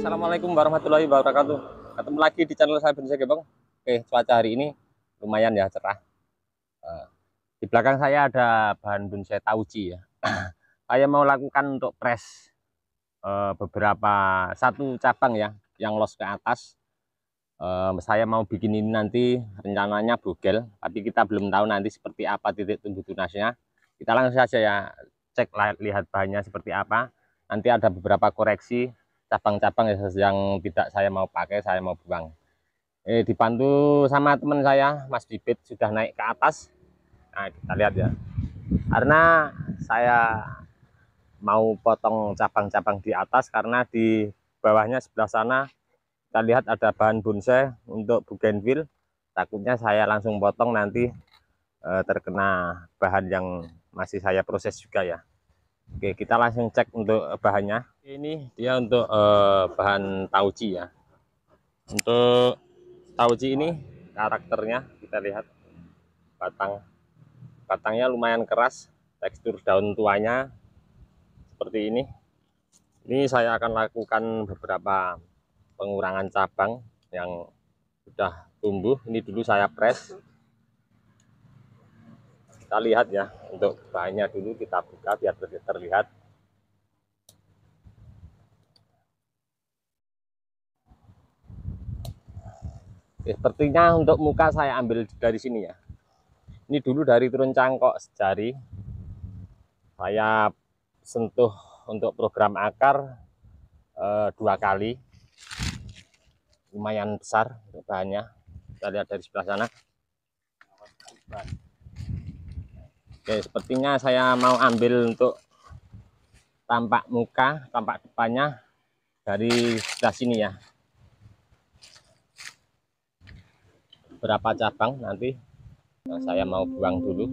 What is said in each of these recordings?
Assalamualaikum warahmatullahi wabarakatuh. Ketemu lagi di channel saya Bonsai Gembong. Oke, cuaca hari ini lumayan ya, cerah. Di belakang saya ada bahan bonsai tauji ya. Saya mau lakukan untuk press satu cabang ya yang los ke atas. Saya mau bikin ini nanti rencananya bogel, tapi kita belum tahu nanti seperti apa titik tumbuh tunasnya. Kita langsung saja ya cek, lihat bahannya seperti apa. Nanti ada beberapa koreksi cabang-cabang yang tidak saya mau pakai, saya mau buang. Dibantu sama teman saya, Mas Bibit, sudah naik ke atas. Nah, kita lihat ya. Karena saya mau potong cabang-cabang di atas, karena di bawahnya sebelah sana kita lihat ada bahan bonsai untuk bougainville. Takutnya saya langsung potong nanti terkena bahan yang masih saya proses juga ya. Oke, kita langsung cek untuk bahannya. Ini dia untuk bahan tauji ya. Untuk tauji ini karakternya kita lihat, batangnya lumayan keras, tekstur daun tuanya seperti ini. Ini saya akan lakukan beberapa pengurangan cabang yang sudah tumbuh. Ini dulu saya press. Kita lihat ya, untuk bahannya dulu kita buka biar terlihat. Sepertinya untuk muka saya ambil dari sini ya. Ini dulu dari turun cangkok sejari. Saya sentuh untuk program akar 2 kali. Lumayan besar untuk bahannya. Kita lihat dari sebelah sana. Oke, sepertinya saya mau ambil untuk tampak muka, tampak depannya dari sebelah sini ya. Berapa cabang nanti saya mau buang dulu.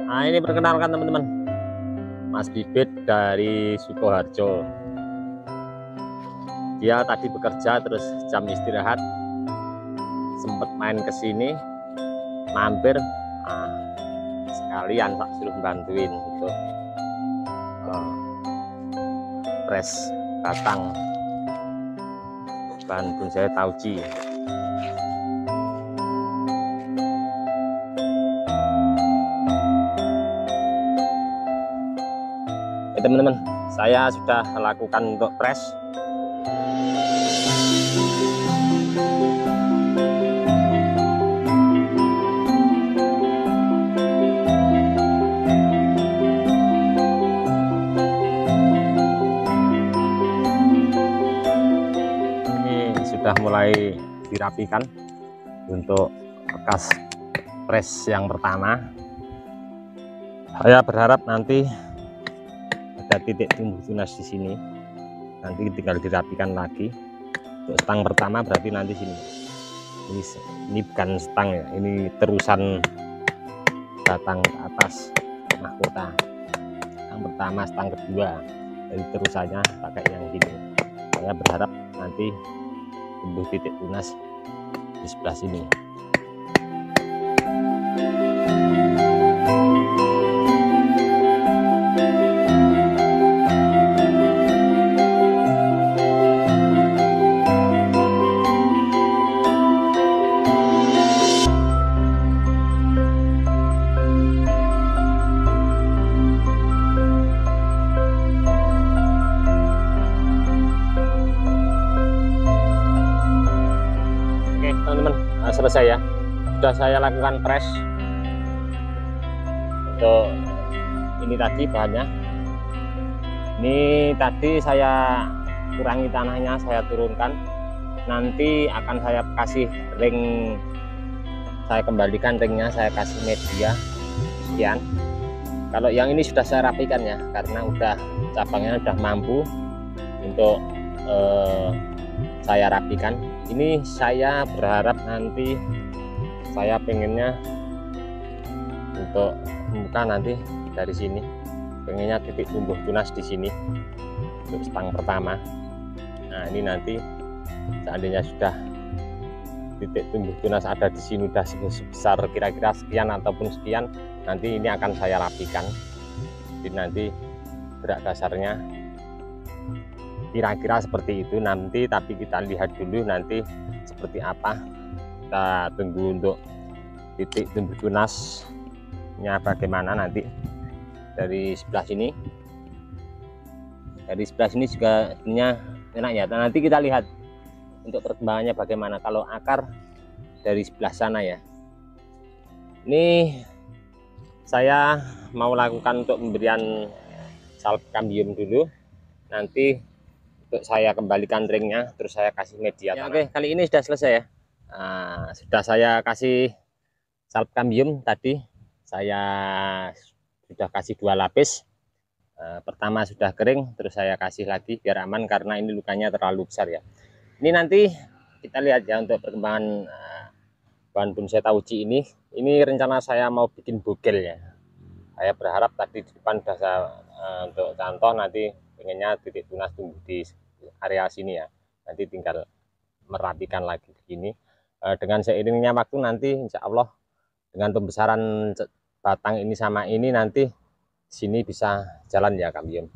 Nah, ini perkenalkan teman-teman, Mas Bibit dari Sukoharjo. Dia tadi bekerja, terus jam istirahat sempat main ke sini, mampir. Nah, sekalian tak suruh bantuin untuk press batang bahan bonsai tauji. Teman-teman, saya sudah lakukan untuk press. Ini sudah mulai dirapikan untuk bekas press yang pertama. Saya berharap nanti ada titik tumbuh tunas di sini, nanti tinggal dirapikan lagi. Untuk stang pertama berarti nanti sini. Ini bukan stang ya, ini terusan batang ke atas mahkota. Stang pertama, stang kedua, jadi terusannya pakai yang gini. Saya berharap nanti tumbuh titik tunas di sebelah sini. Selesai ya, sudah saya lakukan press untuk ini tadi bahannya. Ini tadi saya kurangi tanahnya, saya turunkan. Nanti akan saya kasih ring, saya kembalikan ringnya, saya kasih media sekian. Kalau yang ini sudah saya rapikan ya, karena udah cabangnya udah mampu untuk saya rapikan. Ini saya berharap nanti saya pengennya untuk muka nanti dari sini, pengennya titik tumbuh tunas di sini untuk stang pertama. Nah ini nanti seandainya sudah titik tumbuh tunas ada di sini, udah sebesar kira-kira sekian ataupun sekian, nanti ini akan saya rapikan. Jadi nanti gerak dasarnya kira-kira seperti itu nanti, tapi kita lihat dulu nanti seperti apa. Kita tunggu untuk titik tumbuh tunasnya bagaimana nanti. Dari sebelah sini, juga sebenarnya enak ya. Nanti kita lihat untuk perkembangannya bagaimana kalau akar dari sebelah sana ya. Ini saya mau lakukan untuk pemberian salpkambium dulu, nanti untuk saya kembalikan ringnya, terus saya kasih media tanam. Oke, kali ini sudah selesai ya. Nah, sudah saya kasih salpkambium tadi, saya sudah kasih 2 lapis. Pertama sudah kering, terus saya kasih lagi biar aman karena ini lukanya terlalu besar ya. Ini nanti kita lihat ya untuk perkembangan bahan bonsai tauci ini. Ini rencana saya mau bikin bogel ya. Saya berharap tadi di depan sudah saya untuk contoh, nanti pengennya titik tunas tumbuh di area sini ya. Nanti tinggal merapikan lagi begini. Dengan seiringnya waktu nanti insya Allah dengan pembesaran batang ini sama ini nanti sini bisa jalan ya kambium.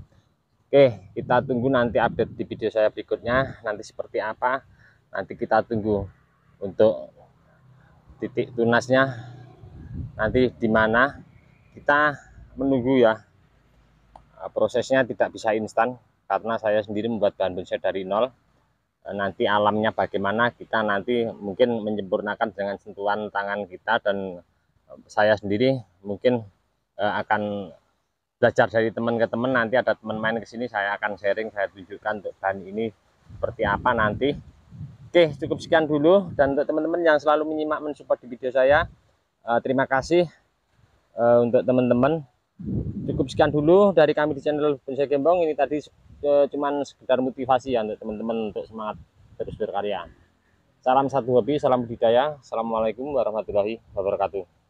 Oke, kita tunggu nanti update di video saya berikutnya nanti seperti apa. Nanti kita tunggu untuk titik tunasnya nanti di mana. Kita menunggu ya. Prosesnya tidak bisa instan karena saya sendiri membuat bahan bonsai dari nol. Nanti alamnya bagaimana kita nanti mungkin menyempurnakan dengan sentuhan tangan kita, dan saya sendiri mungkin akan belajar dari teman ke teman. Nanti ada teman main ke sini, saya akan sharing, saya tunjukkan untuk bahan ini seperti apa nanti. Oke, cukup sekian dulu, dan untuk teman-teman yang selalu menyimak mensupport di video saya, terima kasih. Untuk teman-teman, cukup sekian dulu dari kami di channel Bonsai Gembong. Ini tadi cuman sekedar motivasi ya untuk teman-teman untuk semangat terus berkarya. Salam satu hobi, salam budidaya. Assalamualaikum warahmatullahi wabarakatuh.